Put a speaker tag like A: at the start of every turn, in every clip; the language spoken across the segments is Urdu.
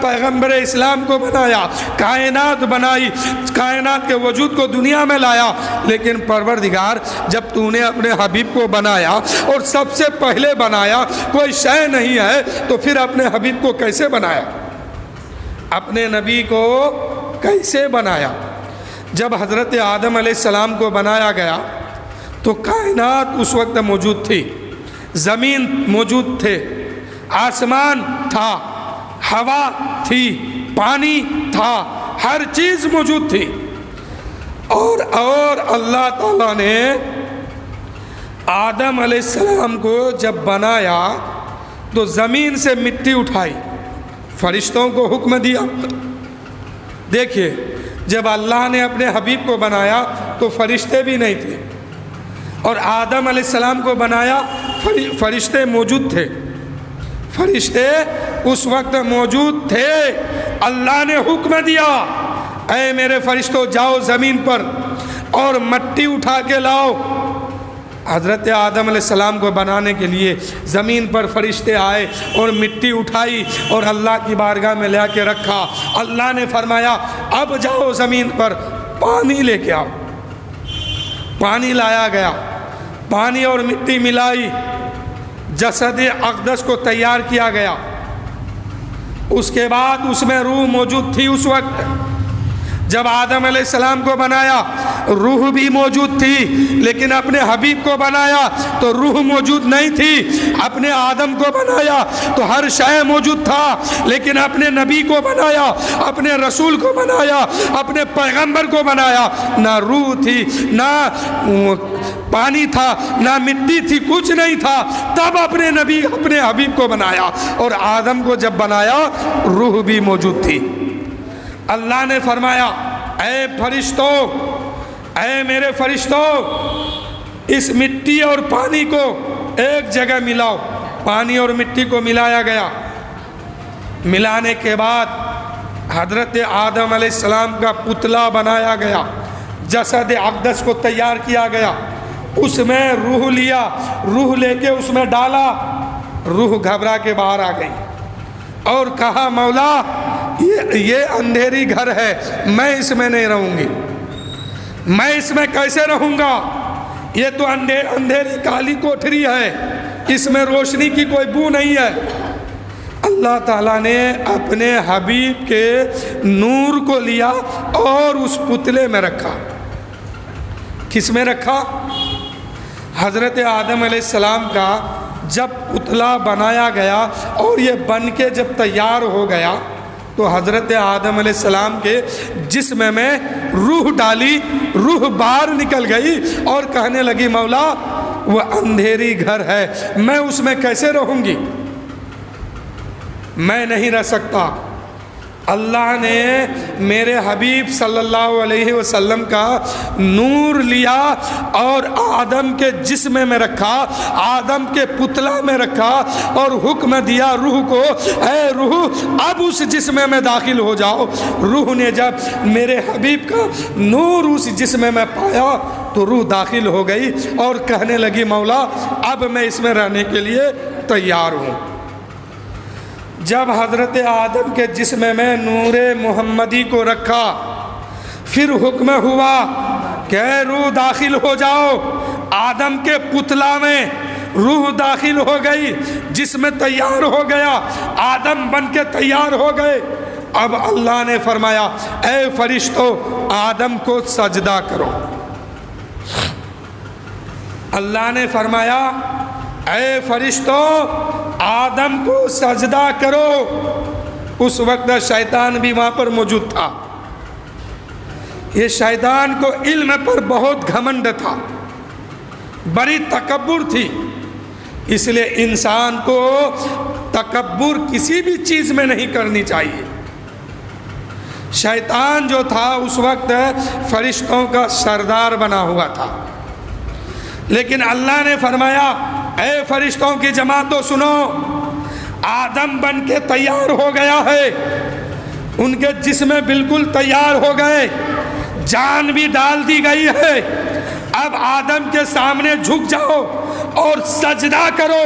A: پیغمبر اسلام کو بنایا، کائنات بنائی، کائنات کے وجود کو دنیا میں لایا، لیکن پروردگار جب تو نے اپنے حبیب کو بنایا اور سب سے پہلے بنایا، کوئی شے نہیں ہے، تو پھر اپنے حبیب کو کیسے بنایا؟ اپنے نبی کو کیسے بنایا؟ جب حضرت آدم علیہ السلام کو بنایا گیا تو کائنات اس وقت موجود تھی، زمین موجود تھے، آسمان تھا، ہوا تھی، پانی تھا، ہر چیز موجود تھی۔ اور اللہ تعالیٰ نے آدم علیہ السلام کو جب بنایا تو زمین سے مٹی اٹھائی، فرشتوں کو حکم دیا۔ دیکھیے، جب اللہ نے اپنے حبیب کو بنایا تو فرشتے بھی نہیں تھے، اور آدم علیہ السلام کو بنایا فرشتے موجود تھے، فرشتے اس وقت موجود تھے۔ اللہ نے حکم دیا، اے میرے فرشتوں جاؤ زمین پر اور مٹی اٹھا کے لاؤ۔ حضرت آدم علیہ السلام کو بنانے کے لیے زمین پر فرشتے آئے اور مٹی اٹھائی اور اللہ کی بارگاہ میں لے کے رکھا۔ اللہ نے فرمایا اب جاؤ زمین پر پانی لے کے آؤ۔ پانی لایا گیا، پانی اور مٹی ملائی، جسد اقدس کو تیار کیا گیا۔ اس کے بعد اس میں روح موجود تھی۔ اس وقت جب آدم علیہ السلام کو بنایا روح بھی موجود تھی، لیکن اپنے حبیب کو بنایا تو روح موجود نہیں تھی۔ اپنے آدم کو بنایا تو ہر شے موجود تھا، لیکن اپنے نبی کو بنایا، اپنے رسول کو بنایا، اپنے پیغمبر کو بنایا، نہ روح تھی، نہ پانی تھا، نہ مٹی تھی، کچھ نہیں تھا۔ تب اپنے نبی اپنے حبیب کو بنایا، اور آدم کو جب بنایا روح بھی موجود تھی۔ اللہ نے فرمایا اے فرشتوں، اے میرے فرشتوں، اس مٹی اور پانی کو ایک جگہ ملاؤ۔ پانی اور مٹی کو ملایا گیا۔ ملانے کے بعد حضرت آدم علیہ السلام کا پتلا بنایا گیا، جسد اقدس کو تیار کیا گیا، اس میں روح لیا، روح لے کے اس میں ڈالا، روح گھبرا کے باہر آ گئی اور کہا مولا یہ اندھیری گھر ہے، میں اس میں نہیں رہوں گی، میں اس میں کیسے رہوں گا؟ یہ تو اندھیری کالی کوٹھری ہے، اس میں روشنی کی کوئی بو نہیں ہے۔ اللہ تعالیٰ نے اپنے حبیب کے نور کو لیا اور اس پتلے میں رکھا۔ کس میں رکھا؟ حضرت آدم علیہ السلام کا جب پتلا بنایا گیا اور یہ بن کے جب تیار ہو گیا تو حضرت آدم علیہ السلام کے جسم میں روح ڈالی، روح باہر نکل گئی اور کہنے لگی مولا وہ اندھیری گھر ہے، میں اس میں کیسے رہوں گی؟ میں نہیں رہ سکتا۔ اللہ نے میرے حبیب صلی اللہ علیہ وسلم کا نور لیا اور آدم کے جسم میں رکھا، آدم کے پتلا میں رکھا اور حکم دیا روح کو، اے روح اب اس جسم میں داخل ہو جاؤ۔ روح نے جب میرے حبیب کا نور اس جسم میں پایا تو روح داخل ہو گئی اور کہنے لگی مولا اب میں اس میں رہنے کے لیے تیار ہوں۔ جب حضرت آدم کے جسم میں نور محمدی کو رکھا، پھر حکم ہوا کہ روح داخل ہو جاؤ۔ آدم کے پتلا میں روح داخل ہو گئی، جسم تیار ہو گیا، آدم بن کے تیار ہو گئے۔ اب اللہ نے فرمایا اے فرشتوں آدم کو سجدہ کرو۔ اللہ نے فرمایا اے فرشتوں آدم کو سجدہ کرو۔ اس وقت شیطان بھی وہاں پر موجود تھا۔ یہ شیطان کو علم پر بہت گھمنڈ تھا، بڑی تکبر تھی، اس لیے انسان کو تکبر کسی بھی چیز میں نہیں کرنی چاہیے۔ شیطان جو تھا اس وقت فرشتوں کا سردار بنا ہوا تھا، لیکن اللہ نے فرمایا اے فرشتوں کی جماعتوں سنو، آدم بن کے تیار ہو گیا ہے، ان کے جسم بالکل تیار ہو گئے، جان بھی ڈال دی گئی ہے۔ اب آدم کے سامنے جھک جاؤ اور سجدہ کرو۔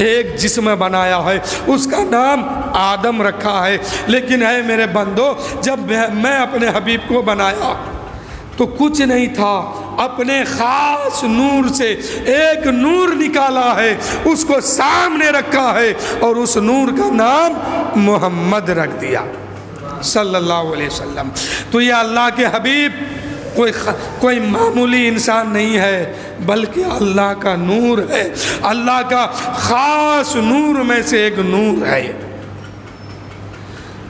A: ایک جسم بنایا ہے، اس کا نام آدم رکھا ہے، لیکن اے میرے بندو جب میں اپنے حبیب کو بنایا تو کچھ نہیں تھا، اپنے خاص نور سے ایک نور نکالا ہے، اس کو سامنے رکھا ہے اور اس نور کا نام محمد رکھ دیا صلی اللہ علیہ وسلم۔ تو یہ اللہ کے حبیب کوئی معمولی انسان نہیں ہے، بلکہ اللہ کا نور ہے، اللہ کا خاص نور میں سے ایک نور ہے۔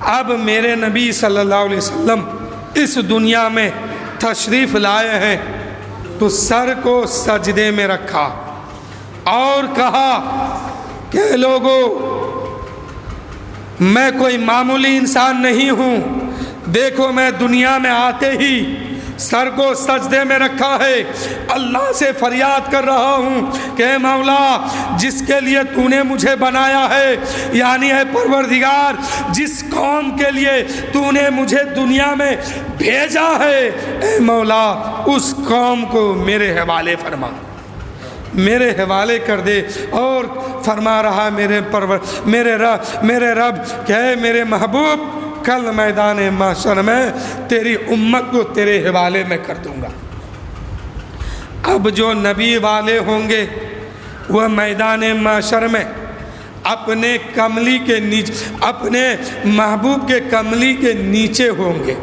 A: اب میرے نبی صلی اللہ علیہ وسلم اس دنیا میں تشریف لائے ہیں تو سر کو سجدے میں رکھا اور کہا کہ لوگوں میں کوئی معمولی انسان نہیں ہوں، دیکھو میں دنیا میں آتے ہی سر کو سجدے میں رکھا ہے، اللہ سے فریاد کر رہا ہوں کہ اے مولا جس کے لیے تو نے مجھے بنایا ہے، یعنی اے پروردگار جس قوم کے لیے تو نے مجھے دنیا میں بھیجا ہے، اے مولا اس قوم کو میرے حوالے فرما، میرے حوالے کر دے۔ اور فرما رہا میرے رب کہ اے میرے محبوب کل میدان محشر میں تیری امت کو تیرے حوالے میں کر دوں گا۔ اب جو نبی والے ہوں گے وہ میدان محشر میں اپنے کملی کے نیچے، اپنے محبوب کے کملی کے نیچے ہوں گے۔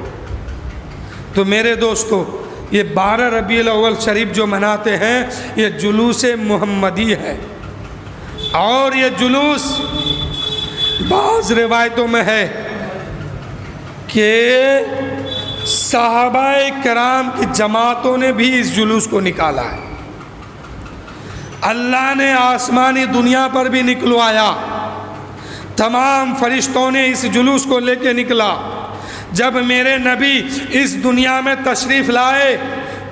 A: تو میرے دوستو یہ 12 ربیع الاول شریف جو مناتے ہیں یہ جلوس محمدی ہے، اور یہ جلوس بعض روایتوں میں ہے کہ صحابہ کرام کی جماعتوں نے بھی اس جلوس کو نکالا ہے، اللہ نے آسمانی دنیا پر بھی نکلوایا، تمام فرشتوں نے اس جلوس کو لے کے نکلا۔ جب میرے نبی اس دنیا میں تشریف لائے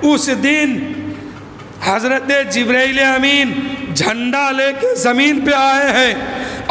A: اس دن حضرت جبرائیل امین جھنڈا لے کے زمین پہ آئے ہیں،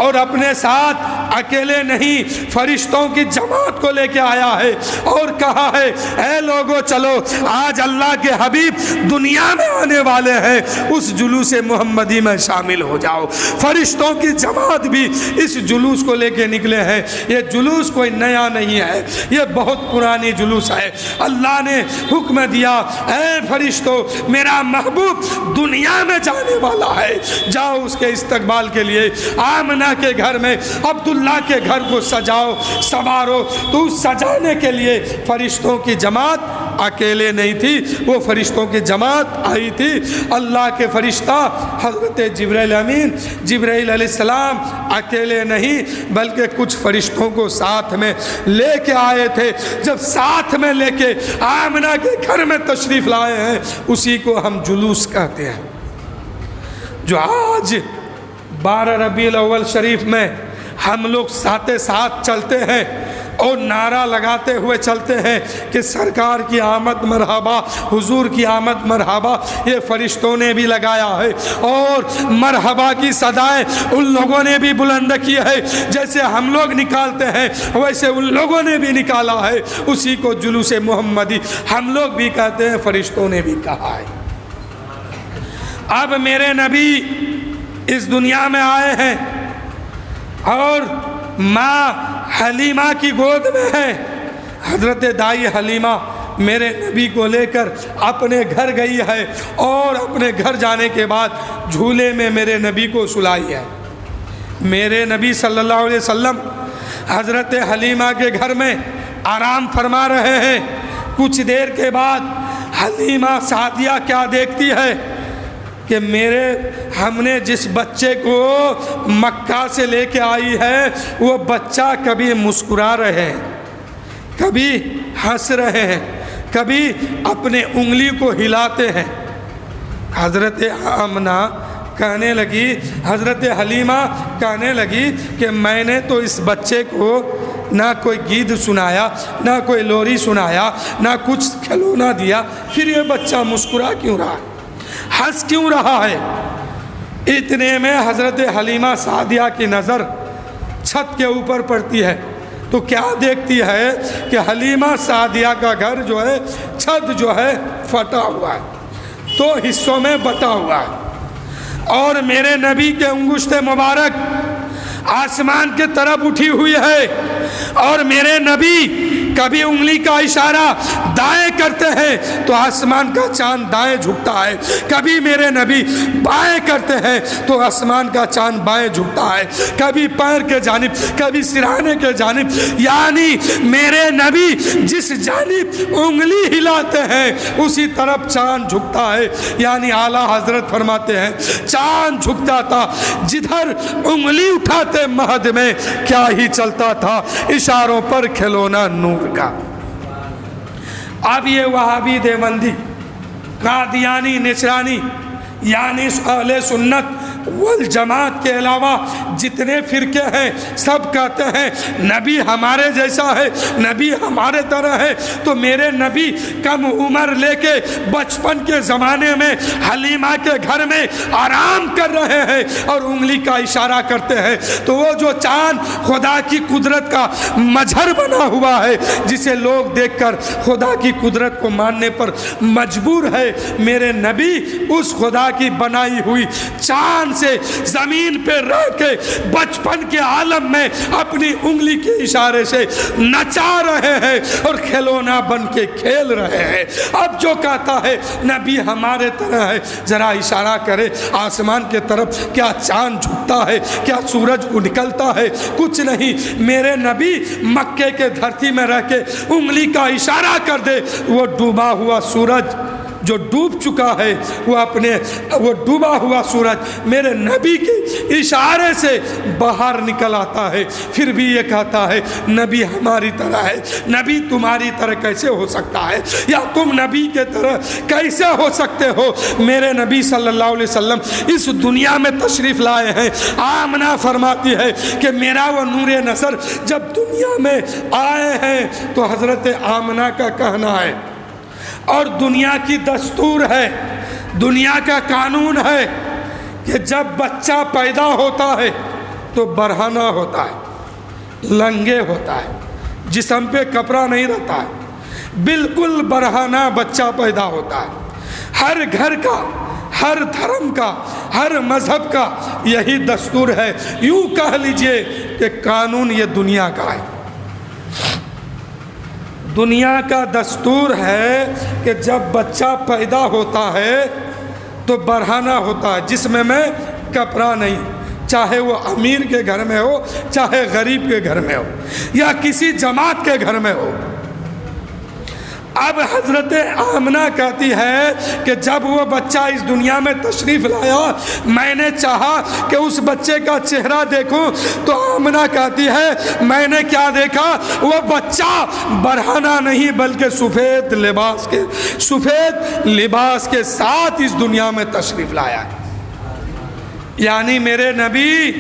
A: اور اپنے ساتھ اکیلے نہیں فرشتوں کی جماعت کو لے کے آیا ہے اور کہا ہے اے لوگو چلو آج اللہ کے حبیب دنیا میں آنے والے ہیں، اس جلوس محمدی میں شامل ہو جاؤ۔ فرشتوں کی جماعت بھی اس جلوس کو لے کے نکلے ہیں۔ یہ جلوس کوئی نیا نہیں ہے، یہ بہت پرانی جلوس ہے۔ اللہ نے حکم دیا اے فرشتوں میرا محبوب دنیا میں جانے والا ہے، جاؤ اس کے استقبال کے لیے آمنہ کے گھر میں عبداللہ کے گھر کو سجاؤ سنوارو۔ تو سجانے کے لیے فرشتوں کی جماعت اکیلے نہیں تھی، وہ فرشتوں کی جماعت آئی تھی۔ اللہ کے فرشتہ حضرت جبرائیل امین جبرائیل علیہ السلام اکیلے نہیں بلکہ کچھ فرشتوں کو ساتھ میں لے کے آئے تھے۔ جب ساتھ میں لے کے آمنہ کے گھر میں تشریف لائے ہیں اسی کو ہم جلوس کہتے ہیں، جو آج 12 ربیع الاول شریف میں ہم لوگ ساتھ چلتے ہیں اور نعرہ لگاتے ہوئے چلتے ہیں کہ سرکار کی آمد مرحبا، حضور کی آمد مرحبا۔ یہ فرشتوں نے بھی لگایا ہے اور مرحبا کی صدائیں ان لوگوں نے بھی بلند کی ہے، جیسے ہم لوگ نکالتے ہیں ویسے ان لوگوں نے بھی نکالا ہے، اسی کو جلوس محمدی ہم لوگ بھی کہتے ہیں، فرشتوں نے بھی کہا ہے۔ اب میرے نبی اس دنیا میں آئے ہیں اور ماں حلیمہ کی گود میں ہے۔ حضرت دائی حلیمہ میرے نبی کو لے کر اپنے گھر گئی ہے اور اپنے گھر جانے کے بعد جھولے میں میرے نبی کو سلائی ہے۔ میرے نبی صلی اللہ علیہ وسلم حضرت حلیمہ کے گھر میں آرام فرما رہے ہیں۔ کچھ دیر کے بعد حلیمہ سعدیہ کیا دیکھتی ہے کہ ہم نے جس بچے کو مکہ سے لے کے آئی ہے وہ بچہ کبھی مسکرا رہے ہیں، کبھی ہنس رہے ہیں، کبھی اپنے انگلی کو ہلاتے ہیں۔ حضرت آمنہ کہنے لگی، حضرت حلیمہ کہنے لگی کہ میں نے تو اس بچے کو نہ کوئی گیت سنایا، نہ کوئی لوری سنایا، نہ کچھ کھلونا دیا، پھر یہ بچہ مسکرا کیوں رہا ہے، ہنس کیوں رہا ہے؟ اتنے میں حضرت حلیمہ سعدیہ کی نظر چھت کے اوپر پڑتی ہے تو کیا دیکھتی ہے کہ حلیمہ سعدیہ کا گھر جو ہے چھت جو ہے پھٹا ہوا ہے، دو حصوں میں بٹا ہوا ہے۔ اور میرے نبی کے انگشت مبارک آسمان کے طرف اٹھی ہوئی ہے، اور میرے نبی کبھی انگلی کا اشارہ دائیں کرتے ہیں تو آسمان کا چاند دائیں جھکتا ہے، کبھی میرے نبی بائیں کرتے ہیں تو آسمان کا چاند بائیں جھکتا ہے، کبھی پیر کے جانب کبھی سرانے کے جانب، یعنی میرے نبی جس جانب انگلی ہلاتے ہیں اسی طرف چاند جھکتا ہے۔ یعنی اعلیٰ حضرت فرماتے ہیں چاند جھکتا تھا، جدھر انگلی اٹھاتے مہد میں کیا ہی چلتا تھا، اشاروں پر کھلونا نور کا۔ اب یہ وہابی دیوبندی، قادیانی، نصرانی، یعنی اہل سنت والجماعت کے علاوہ جتنے فرقے ہیں سب کہتے ہیں نبی ہمارے جیسا ہے، نبی ہمارے طرح ہے۔ تو میرے نبی کم عمر لے کے بچپن کے زمانے میں حلیمہ کے گھر میں آرام کر رہے ہیں اور انگلی کا اشارہ کرتے ہیں، تو وہ جو چاند خدا کی قدرت کا مظہر بنا ہوا ہے جسے لوگ دیکھ کر خدا کی قدرت کو ماننے پر مجبور ہے، میرے نبی اس خدا کی بنائی ہوئی چاند سے زمین پہ رہ کے بچپن کے عالم میں اپنی انگلی کے اشارے سے نچا رہے ہیں اور کھلونا بن کے کھیل رہے ہیں۔ اب جو کہتا ہے نبی ہمارے طرح ہے، ذرا اشارہ کرے آسمان کے طرف، کیا چاند جھکتا ہے، کیا سورج نکلتا ہے؟ کچھ نہیں۔ میرے نبی مکے کے دھرتی میں رہ کے انگلی کا اشارہ کر دے، وہ ڈوبا ہوا سورج جو ڈوب چکا ہے، وہ ڈوبا ہوا سورج میرے نبی کے اشارے سے باہر نکل آتا ہے، پھر بھی یہ کہتا ہے نبی ہماری طرح ہے۔ نبی تمہاری طرح کیسے ہو سکتا ہے، یا تم نبی کے طرح کیسے ہو سکتے ہو؟ میرے نبی صلی اللہ علیہ وسلم اس دنیا میں تشریف لائے ہیں۔ آمنہ فرماتی ہے کہ میرا وہ نور نظر جب دنیا میں آئے ہیں تو حضرت آمنہ کا کہنا ہے، اور دنیا کی دستور ہے، دنیا کا قانون ہے کہ جب بچہ پیدا ہوتا ہے تو برہنہ ہوتا ہے، لنگے ہوتا ہے، جسم پہ کپڑا نہیں رہتا ہے، بالکل برہنہ بچہ پیدا ہوتا ہے۔ ہر گھر کا، ہر دھرم کا، ہر مذہب کا یہی دستور ہے، یوں کہہ لیجئے کہ قانون یہ دنیا کا ہے۔ دنیا کا دستور ہے کہ جب بچہ پیدا ہوتا ہے تو برہنہ ہوتا ہے، جسم میں کپڑا نہیں، چاہے وہ امیر کے گھر میں ہو، چاہے غریب کے گھر میں ہو، یا کسی جماعت کے گھر میں ہو۔ اب حضرت آمنہ کہتی ہے کہ جب وہ بچہ اس دنیا میں تشریف لایا، میں نے چاہا کہ اس بچے کا چہرہ دیکھوں، تو آمنہ کہتی ہے میں نے کیا دیکھا، وہ بچہ برہنہ نہیں بلکہ سفید لباس کے ساتھ اس دنیا میں تشریف لایا ہے۔ یعنی میرے نبی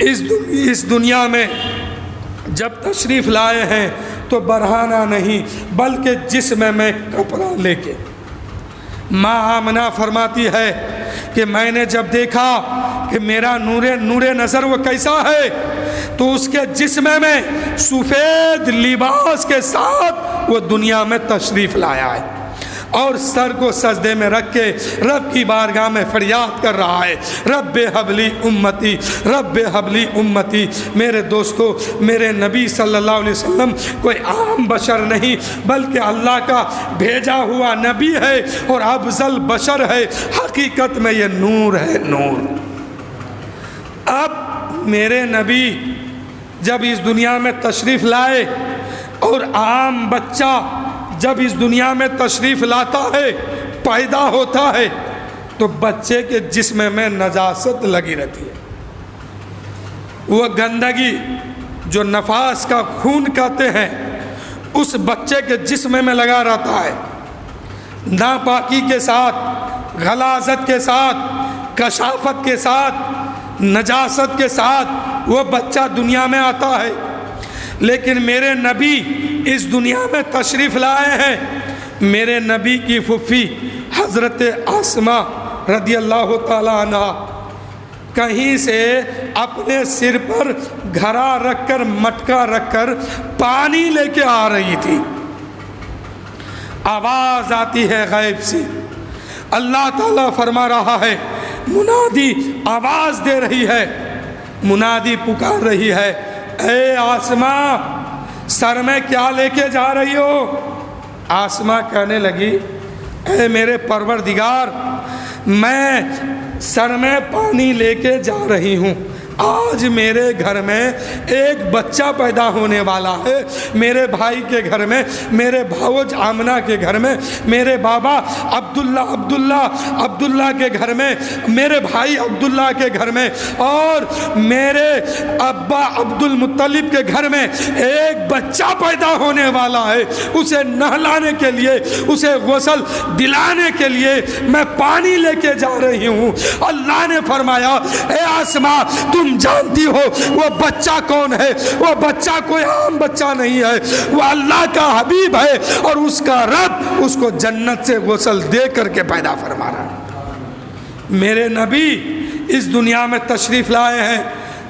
A: اس دنیا میں جب تشریف لائے ہیں تو برہنہ نہیں بلکہ جسم میں کپڑا لے کے۔ ماں آمنہ فرماتی ہے کہ میں نے جب دیکھا کہ میرا نور نظر وہ کیسا ہے، تو اس کے جسم میں سفید لباس کے ساتھ وہ دنیا میں تشریف لایا ہے، اور سر کو سجدے میں رکھ کے رب کی بارگاہ میں فریاد کر رہا ہے، رب حبلی امتی، رب حبلی امتی۔ میرے دوستو، میرے نبی صلی اللہ علیہ وسلم کوئی عام بشر نہیں بلکہ اللہ کا بھیجا ہوا نبی ہے اور افضل بشر ہے۔ حقیقت میں یہ نور ہے، نور۔ اب میرے نبی جب اس دنیا میں تشریف لائے، اور عام بچہ جب اس دنیا میں تشریف لاتا ہے، پیدا ہوتا ہے، تو بچے کے جسم میں نجاست لگی رہتی ہے۔ وہ گندگی جو نفاس کا خون کہتے ہیں اس بچے کے جسم میں لگا رہتا ہے۔ ناپاکی کے ساتھ، غلاظت کے ساتھ، کشافت کے ساتھ، نجاست کے ساتھ وہ بچہ دنیا میں آتا ہے۔ لیکن میرے نبی اس دنیا میں تشریف لائے ہیں۔ میرے نبی کی پھوپھی حضرت آسمہ رضی اللہ تعالی عنہ کہیں سے اپنے سر پر گھڑا رکھ کر، مٹکا رکھ کر پانی لے کے آ رہی تھی۔ آواز آتی ہے غیب سے، اللہ تعالیٰ فرما رہا ہے منادی آواز دے رہی ہے، منادی پکار رہی ہے، اے آسماں سر میں کیا لے کے جا رہی ہو؟ آسماں کہنے لگی، اے میرے پروردگار، میں سر میں پانی لے کے جا رہی ہوں، آج میرے گھر میں ایک بچہ پیدا ہونے والا ہے، میرے بھائی کے گھر میں، میرے بھاوج آمنہ کے گھر میں، میرے بابا عبداللہ کے گھر میں، میرے بھائی عبداللہ کے گھر میں، اور میرے ابا عبد المطلب کے گھر میں ایک بچہ پیدا ہونے والا ہے، اسے نہلانے کے لیے، اسے غسل دلانے کے لیے میں پانی لے کے جا رہی ہوں۔ اللہ نے فرمایا، اے آسماں تم جانتی ہو وہ بچہ کون ہے؟ وہ بچہ کوئی عام بچہ نہیں ہے، وہ اللہ کا حبیب ہے، اور اس کا رب اس کو جنت سے غسل دے کر کے پیدا فرما رہا ہے۔ میرے نبی اس دنیا میں تشریف لائے ہیں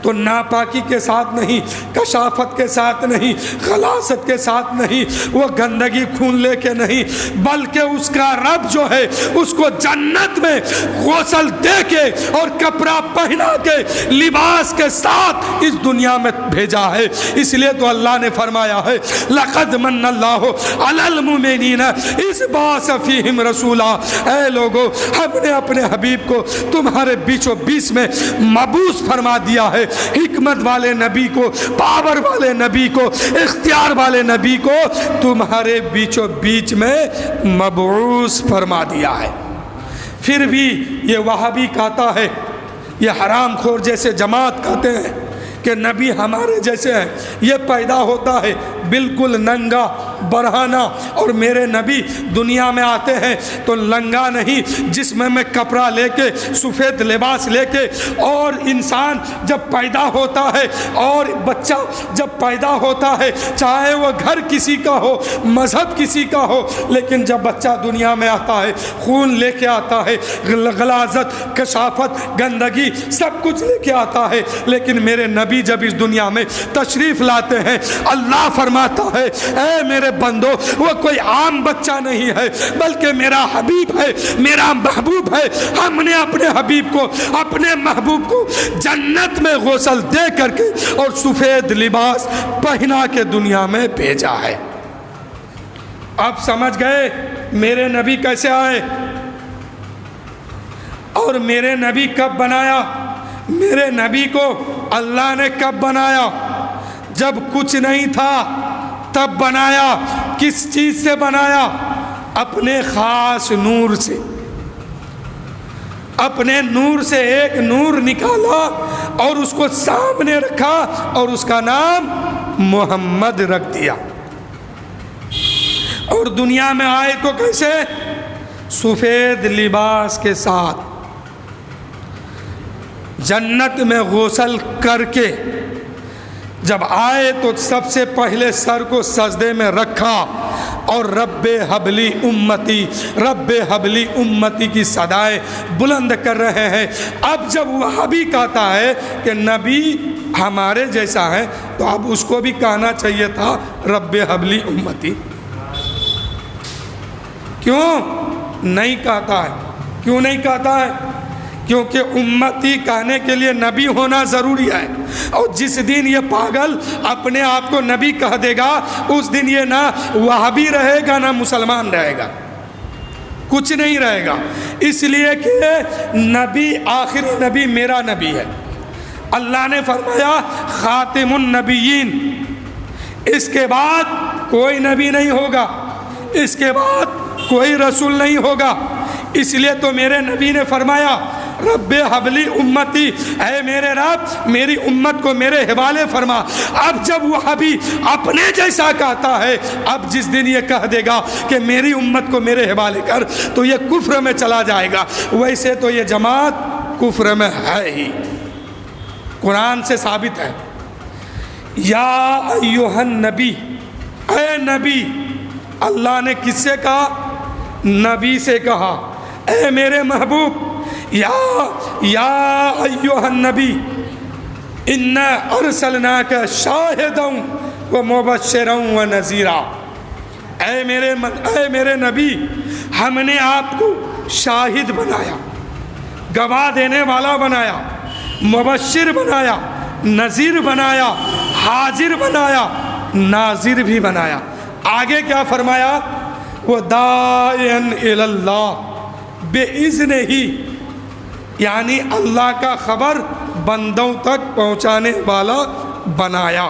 A: تو ناپاکی کے ساتھ نہیں، کشافت کے ساتھ نہیں، خلاصت کے ساتھ نہیں، وہ گندگی خون لے کے نہیں، بلکہ اس کا رب جو ہے اس کو جنت میں غسل دے کے اور کپڑا پہنا کے لباس کے ساتھ اس دنیا میں بھیجا ہے۔ اس لیے تو اللہ نے فرمایا ہے، لقد من اللہ علی المؤمنین اذ بعث فیہم رسولا، اے لوگو ہم نے اپنے حبیب کو تمہارے بیچ و بیچ میں مبعوث فرما دیا ہے، حکمت والے نبی کو، پاور والے نبی کو، اختیار والے نبی کو تمہارے بیچ و بیچ میں مبعوث فرما دیا ہے۔ پھر بھی یہ وہابی کہتا ہے، یہ حرام خور جیسے جماعت کہتے ہیں کہ نبی ہمارے جیسے ہیں، یہ پیدا ہوتا ہے بالکل ننگا برہنہ، اور میرے نبی دنیا میں آتے ہیں تو لنگا نہیں، جسم میں کپڑا لے کے، سفید لباس لے کے، اور انسان جب پیدا ہوتا ہے اور بچہ جب پیدا ہوتا ہے، چاہے وہ گھر کسی کا ہو، مذہب کسی کا ہو، لیکن جب بچہ دنیا میں آتا ہے خون لے کے آتا ہے، غلاظت، کشافت، گندگی سب کچھ لے کے آتا ہے، لیکن میرے نبی جب اس دنیا میں تشریف لاتے ہیں، اللہ فرماتا ہے، اے میرے بندو وہ کوئی عام بچہ نہیں ہے، بلکہ میرا حبیب ہے، میرا محبوب ہے۔ ہم نے اپنے حبیب کو، اپنے محبوب کو جنت میں غسل دے کر کے اور سفید لباس پہنا کے دنیا میں بھیجا ہے۔ اب سمجھ گئے میرے نبی کیسے آئے اور میرے نبی کب بنایا؟ میرے نبی کو اللہ نے کب بنایا؟ جب کچھ نہیں تھا تب بنایا۔ کس چیز سے بنایا؟ اپنے خاص نور سے۔ اپنے نور سے ایک نور نکالا اور اس کو سامنے رکھا اور اس کا نام محمد رکھ دیا۔ اور دنیا میں آئے تو کیسے؟ سفید لباس کے ساتھ، جنت میں غسل کر کے جب آئے تو سب سے پہلے سر کو سجدے میں رکھا اور رب حبلی امتی، رب حبلی امتی کی صدائیں بلند کر رہے ہیں۔ اب جب وہابی کہتا ہے کہ نبی ہمارے جیسا ہے تو اب اس کو بھی کہنا چاہیے تھا رب حبلی امتی، کیوں نہیں کہتا ہے؟ کیوں نہیں کہتا ہے؟ کیونکہ امتی کہنے کے لیے نبی ہونا ضروری ہے، اور جس دن یہ پاگل اپنے آپ کو نبی کہہ دے گا اس دن یہ نہ وہابی رہے گا نہ مسلمان رہے گا، کچھ نہیں رہے گا۔ اس لیے کہ نبی، آخری نبی میرا نبی ہے۔ اللہ نے فرمایا خاتم النبیین، اس کے بعد کوئی نبی نہیں ہوگا، اس کے بعد کوئی رسول نہیں ہوگا۔ اس لیے تو میرے نبی نے فرمایا رب حبلی امتی، اے میرے رب میری امت کو میرے حوالے فرما۔ اب جب وہ ابھی اپنے جیسا کہتا ہے، اب جس دن یہ کہہ دے گا کہ میری امت کو میرے حوالے کر تو یہ کفر میں چلا جائے گا۔ ویسے تو یہ جماعت کفر میں ہے ہی، قرآن سے ثابت ہے۔ یا ایھا النبی، اے نبی، اللہ نے کس سے کہا؟ نبی سے کہا، اے میرے محبوب، یا ایھا النبی انا ارسلناک شاہدا ومبشرا ونذیرا، اے میرے نبی، ہم نے آپ کو شاہد بنایا، گواہ دینے والا بنایا، مبشر بنایا، نذیر بنایا، حاضر بنایا، ناظر بھی بنایا۔ آگے کیا فرمایا؟ وَدَاعِيًا إِلَى اللَّهِ، بِإِذْنِهِ، یعنی اللہ کا خبر بندوں تک پہنچانے والا بنایا۔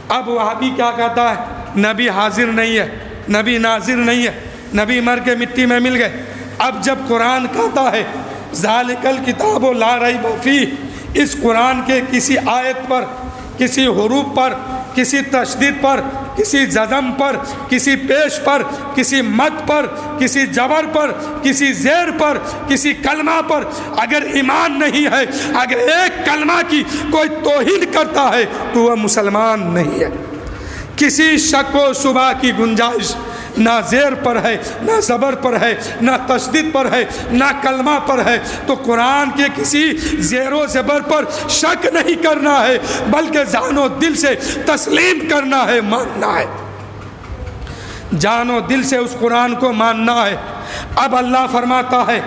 A: اب وہابی کیا کہتا ہے؟ نبی حاضر نہیں ہے، نبی ناظر نہیں ہے، نبی مر کے مٹی میں مل گئے۔ اب جب قرآن کہتا ہے ذالک الکتاب لا ریب فیہ، اس قرآن کے کسی آیت پر، کسی حروف پر، کسی تشدید پر، کسی جزم پر، کسی پیش پر، کسی مد پر، کسی جبر پر، کسی زیر پر، کسی کلمہ پر اگر ایمان نہیں ہے، اگر ایک کلمہ کی کوئی توہین کرتا ہے تو وہ مسلمان نہیں ہے۔ کسی شک و شبہ کی گنجائش نہ زیر پر ہے، نہ زبر پر ہے، نہ تشدید پر ہے، نہ کلمہ پر ہے۔ تو قرآن کے کسی زیر و زبر پر شک نہیں کرنا ہے، بلکہ جان و دل سے تسلیم کرنا ہے، ماننا ہے، جان و دل سے اس قرآن کو ماننا ہے۔ اب اللہ فرماتا ہے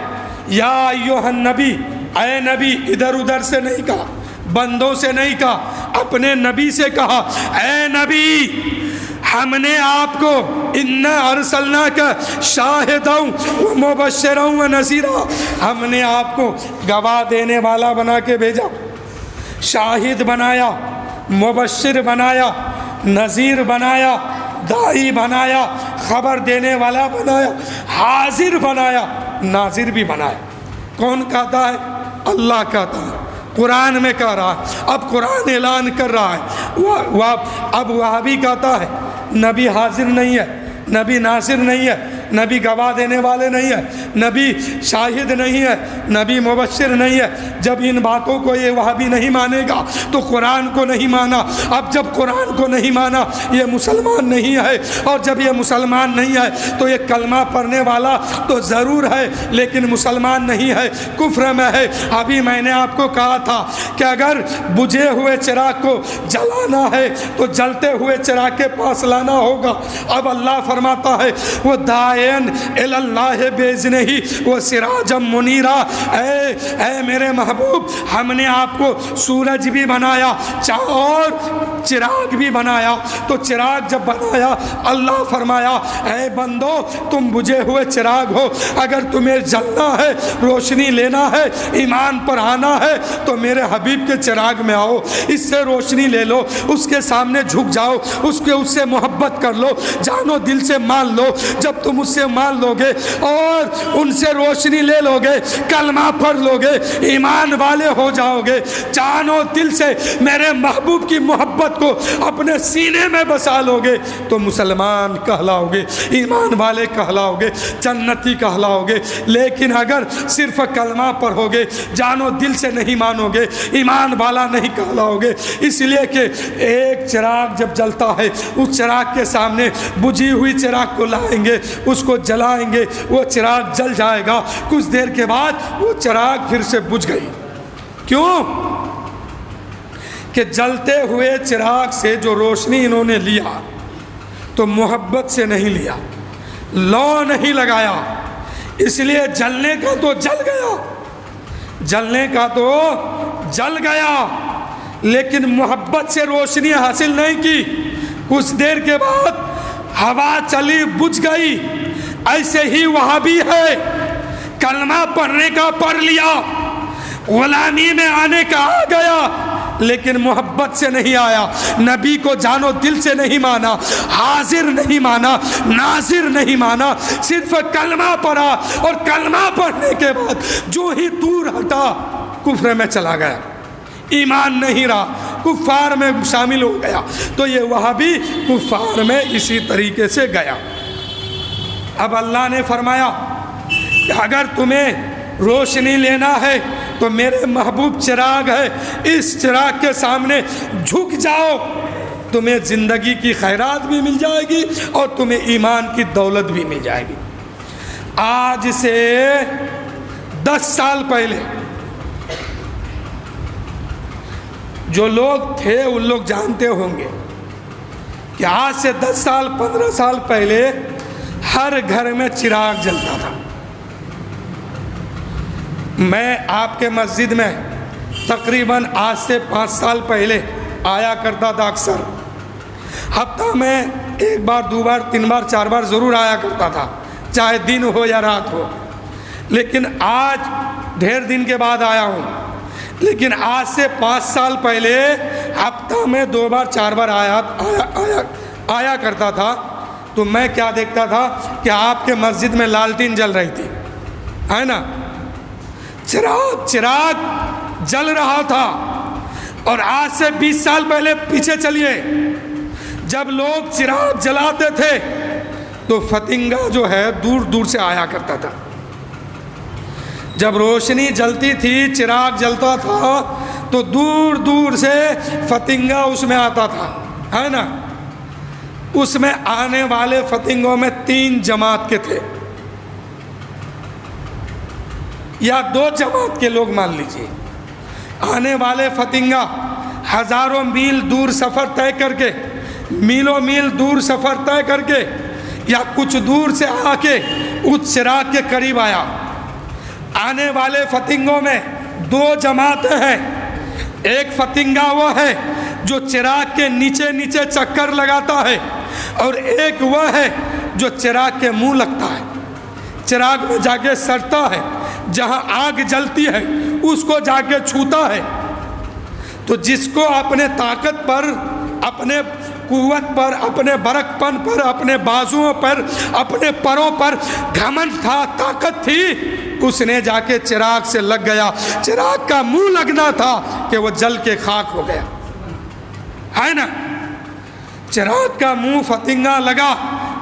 A: یا ایھا النبی، اے نبی، ادھر ادھر سے نہیں کہا، بندوں سے نہیں کہا، اپنے نبی سے کہا، اے نبی ہم نے آپ کو انا ارسلناک شاہدا ومبشرا ونذیرا، ہم نے آپ کو گواہ دینے والا بنا کے بھیجا، شاہد بنایا، مبشر بنایا، نذیر بنایا، داعی بنایا، خبر دینے والا بنایا، حاضر بنایا، ناظر بھی بنایا۔ کون کہتا ہے؟ اللہ کہتا ہے، قرآن میں کہہ رہا ہے۔ اب قرآن اعلان کر رہا ہے۔ اب وہابی کہتا ہے نبی حاضر نہیں ہے، نبی ناصر نہیں ہے، نبی گواہ دینے والے نہیں ہے، نبی شاہد نہیں ہے، نبی مبشر نہیں ہے۔ جب ان باتوں کو یہ وہابی نہیں مانے گا تو قرآن کو نہیں مانا۔ اب جب قرآن کو نہیں مانا یہ مسلمان نہیں ہے، اور جب یہ مسلمان نہیں ہے تو یہ کلمہ پڑھنے والا تو ضرور ہے لیکن مسلمان نہیں ہے، کفر میں ہے۔ ابھی میں نے آپ کو کہا تھا کہ اگر بجھے ہوئے چراغ کو جلانا ہے تو جلتے ہوئے چراغ کے پاس لانا ہوگا۔ اب اللہ فرماتا ہے وہ داعین الی اللہ باذنہ و سراجا منیرا، اے میرے محبوب ہم نے آپ کو سورج بھی بنایا اور چراغ بھی بنایا۔ تو چراغ جب بنایا اللہ فرمایا اے بندو تم بجھے ہوئے چراغ ہو، اگر تمہیں جلنا ہے، روشنی لینا ہے، ایمان پر آنا ہے تو میرے حبیب کے چراغ میں آؤ، اس سے روشنی لے لو، اس کے سامنے جھک جاؤ، اس سے محبت کر لو، جانو دل سے مان لو۔ جب تم اس سے مان لو گے اور ان سے روشنی لے لو گے، کلمہ پڑھ لو گے، ایمان والے ہو جاؤ گے، جانو دل سے میرے محبوب کی محبت کو اپنے سینے میں بسا لو گے تو مسلمان کہلاؤ گے، ایمان والے کہلاؤ گے، جنتی کہلاؤ گے۔ لیکن اگر صرف کلمہ پڑھو گے، جانو دل سے نہیں مانو گے، ایمان والا نہیں کہلاؤ گے۔ اس لیے کہ ایک چراغ جب جلتا ہے اس چراغ کے سامنے بجھی ہوئی چراغ کو لائیں گے، اس کو جلائیں گے، وہ چراغ جل جائے گا، کچھ دیر کے بعد وہ چراغ پھر سے بجھ گئی۔ کیوں؟ کہ جلتے ہوئے چراغ سے جو روشنی انہوں نے لیا تو محبت سے نہیں لیا، لو نہیں لگایا، اس لیے جلنے کا تو جل گیا، جلنے کا تو جل گیا، لیکن محبت سے روشنی حاصل نہیں کی۔ کچھ دیر کے بعد ہوا چلی، بجھ گئی۔ ایسے ہی وہابی ہے، کلمہ پڑھنے کا پڑھ لیا، غلامی میں آنے کا آ گیا، لیکن محبت سے نہیں آیا، نبی کو جانو دل سے نہیں مانا، حاضر نہیں مانا، ناظر نہیں مانا، صرف کلمہ پڑھا، اور کلمہ پڑھنے کے بعد جو ہی دور ہٹا کفر میں چلا گیا، ایمان نہیں رہا، کفار میں شامل ہو گیا۔ تو یہ وہابی کفار میں اسی طریقے سے گیا۔ اب اللہ نے فرمایا کہ اگر تمہیں روشنی لینا ہے تو میرے محبوب چراغ ہے، اس چراغ کے سامنے جھک جاؤ، تمہیں زندگی کی خیرات بھی مل جائے گی اور تمہیں ایمان کی دولت بھی مل جائے گی۔ آج سے 10 سال پہلے جو لوگ تھے ان لوگ جانتے ہوں گے کہ آج سے 10 سال 15 سال پہلے ہر گھر میں چراغ جلتا تھا، میں آپ کے مسجد میں تقریباً آج سے 5 سال پہلے آیا کرتا تھا اکثر. ہفتہ میں 1 بار 2 بار 3 بار 4 بار ضرور آیا کرتا تھا، چاہے دن ہو یا رات ہو. لیکن آج ڈھیر دن کے بعد آیا ہوں. لیکن آج سے 5 سال پہلے ہفتہ میں 2 بار 4 بار آیا کرتا تھا. تو میں کیا دیکھتا تھا کہ آپ کے مسجد میں لالٹین جل رہی تھی، ہے نا، چراغ جل رہا تھا. اور آج سے 20 سال پہلے پیچھے چلیے، جب لوگ چراغ جلاتے تھے تو فتنگا جو ہے دور دور سے آیا کرتا تھا. جب روشنی جلتی تھی، چراغ جلتا تھا تو دور دور سے فتنگا اس میں آتا تھا، ہے نا. اس میں آنے والے فتنگوں میں 3 جماعت کے تھے یا 2 جماعت کے لوگ مان لیجیے. آنے والے فتنگا ہزاروں میل دور سفر طے کر کے، میلوں میل دور سفر طے کر کے یا کچھ دور سے آ کے اس چراغ کے قریب آیا. آنے والے فتنگوں میں 2 جماعتیں ہیں. ایک فتنگا وہ ہے جو چراغ کے نیچے نیچے چکر لگاتا ہے، اور ایک وہ ہے جو چراغ کے منہ لگتا ہے، چراغ میں جا کے سڑتا ہے، جہاں آگ جلتی ہے اس کو جا کے چھوتا ہے. تو جس کو اپنے طاقت پر، اپنے قوت پر، اپنے برق پن پر، اپنے بازوؤں پر، اپنے پروں پر گھمنڈ تھا، طاقت تھی، اس نے جا کے چراغ سے لگ گیا. چراغ کا منہ لگنا تھا کہ وہ جل کے خاک ہو گیا، ہے نا. چراغ کا منہ فتنگا لگا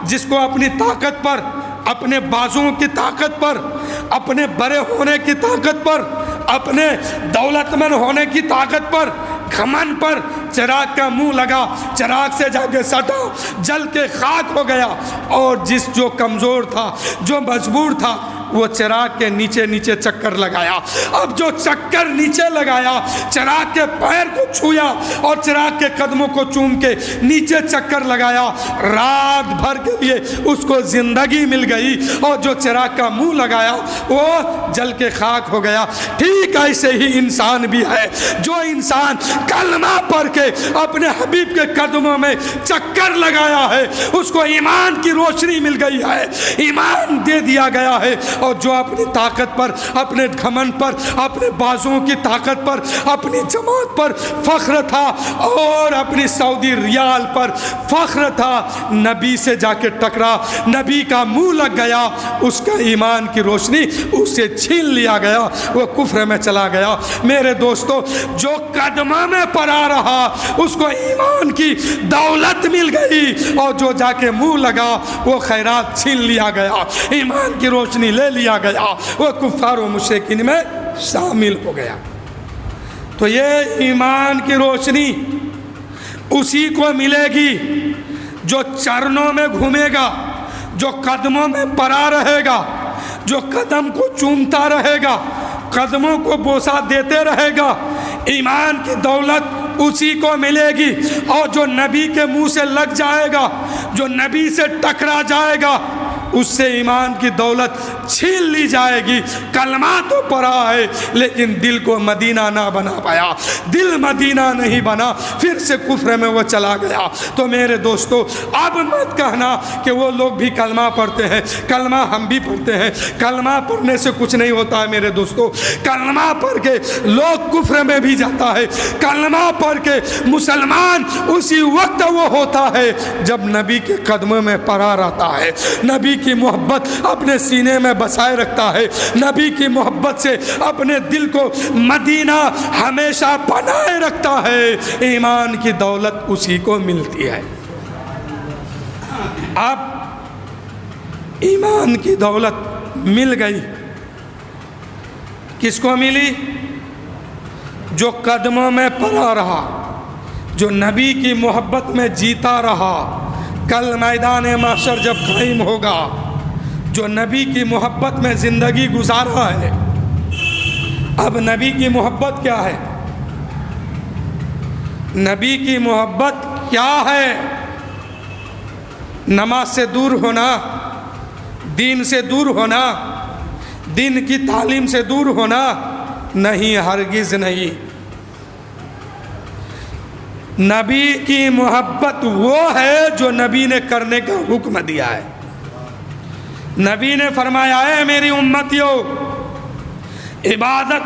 A: جس کو اپنی طاقت پر، اپنے بازوؤں کی طاقت پر، اپنے بڑے ہونے کی طاقت پر، اپنے دولت مند ہونے کی طاقت پر، گھمن پر چراغ کا منہ لگا، چراغ سے جا کے سٹا، جل کے خاک ہو گیا. اور جو کمزور تھا، جو مجبور تھا، وہ چراغ کے نیچے نیچے چکر لگایا. اب جو چکر نیچے لگایا، چراغ کے پیر کو چھویا اور چراغ کے قدموں کو چوم کے نیچے چکر لگایا، رات بھر کے لیے اس کو زندگی مل گئی. اور جو چراغ کا منہ لگایا وہ جل کے خاک ہو گیا. ٹھیک ایسے ہی انسان بھی ہے. جو انسان کلمہ پڑھ کے اپنے حبیب کے قدموں میں چکر لگایا ہے، اس کو ایمان کی روشنی مل گئی ہے، ایمان دے دیا گیا ہے. اور جو اپنی طاقت پر، اپنے گھمنڈ پر، اپنے بازوؤں کی طاقت پر، اپنی جماعت پر فخر تھا اور اپنی سعودی ریال پر فخر تھا، نبی سے جا کے ٹکرا، نبی کا منہ لگ گیا، اس کا ایمان کی روشنی اس سے چھین لیا گیا، وہ کفر میں چلا گیا. میرے دوستو، جو قدموں میں پڑا رہا اس کو ایمان کی دولت مل گئی، اور جو جا کے منہ لگا وہ خیرات چھین لیا گیا، ایمان کی روشنی لے لیا گیا، وہ کفار و مشرکین میں شامل ہو گیا. تو یہ ایمان کی روشنی اسی کو ملے گی جو چرنوں میں گھومے گا، جو قدموں میں پڑا رہے گا، جو قدم کو چومتا رہے گا، قدموں کو بوسہ دیتے رہے گا. ایمان کی دولت اسی کو ملے گی. اور جو نبی کے منہ سے لگ جائے گا، جو نبی سے ٹکرا جائے گا، اس سے ایمان کی دولت چھین لی جائے گی. کلمہ تو پڑھا ہے لیکن دل کو مدینہ نہ بنا پایا، دل مدینہ نہیں بنا، پھر سے کفر میں وہ چلا گیا. تو میرے دوستو، اب مت کہنا کہ وہ لوگ بھی کلمہ پڑھتے ہیں، کلمہ ہم بھی پڑھتے ہیں. کلمہ پڑھنے سے کچھ نہیں ہوتا ہے میرے دوستو. کلمہ پڑھ کے لوگ کفر میں بھی جاتا ہے. کلمہ پڑھ کے مسلمان اسی وقت وہ ہوتا ہے جب نبی کے قدموں میں پڑا رہتا ہے، نبی کی محبت اپنے سینے میں بسائے رکھتا ہے، نبی کی محبت سے اپنے دل کو مدینہ ہمیشہ بنائے رکھتا ہے. ایمان کی دولت اسی کو ملتی ہے. اب ایمان کی دولت مل گئی، کس کو ملی؟ جو قدموں میں پڑا رہا، جو نبی کی محبت میں جیتا رہا. کل میدان محشر جب قائم ہوگا، جو نبی کی محبت میں زندگی گزارا ہے. اب نبی کی محبت کیا ہے؟ نبی کی محبت کیا ہے؟ نماز سے دور ہونا، دین سے دور ہونا، دین کی تعلیم سے دور ہونا نہیں، ہرگز نہیں۔ نبی کی محبت وہ ہے جو نبی نے کرنے کا حکم دیا ہے۔ نبی نے فرمایا ہے میری امتیوں، عبادت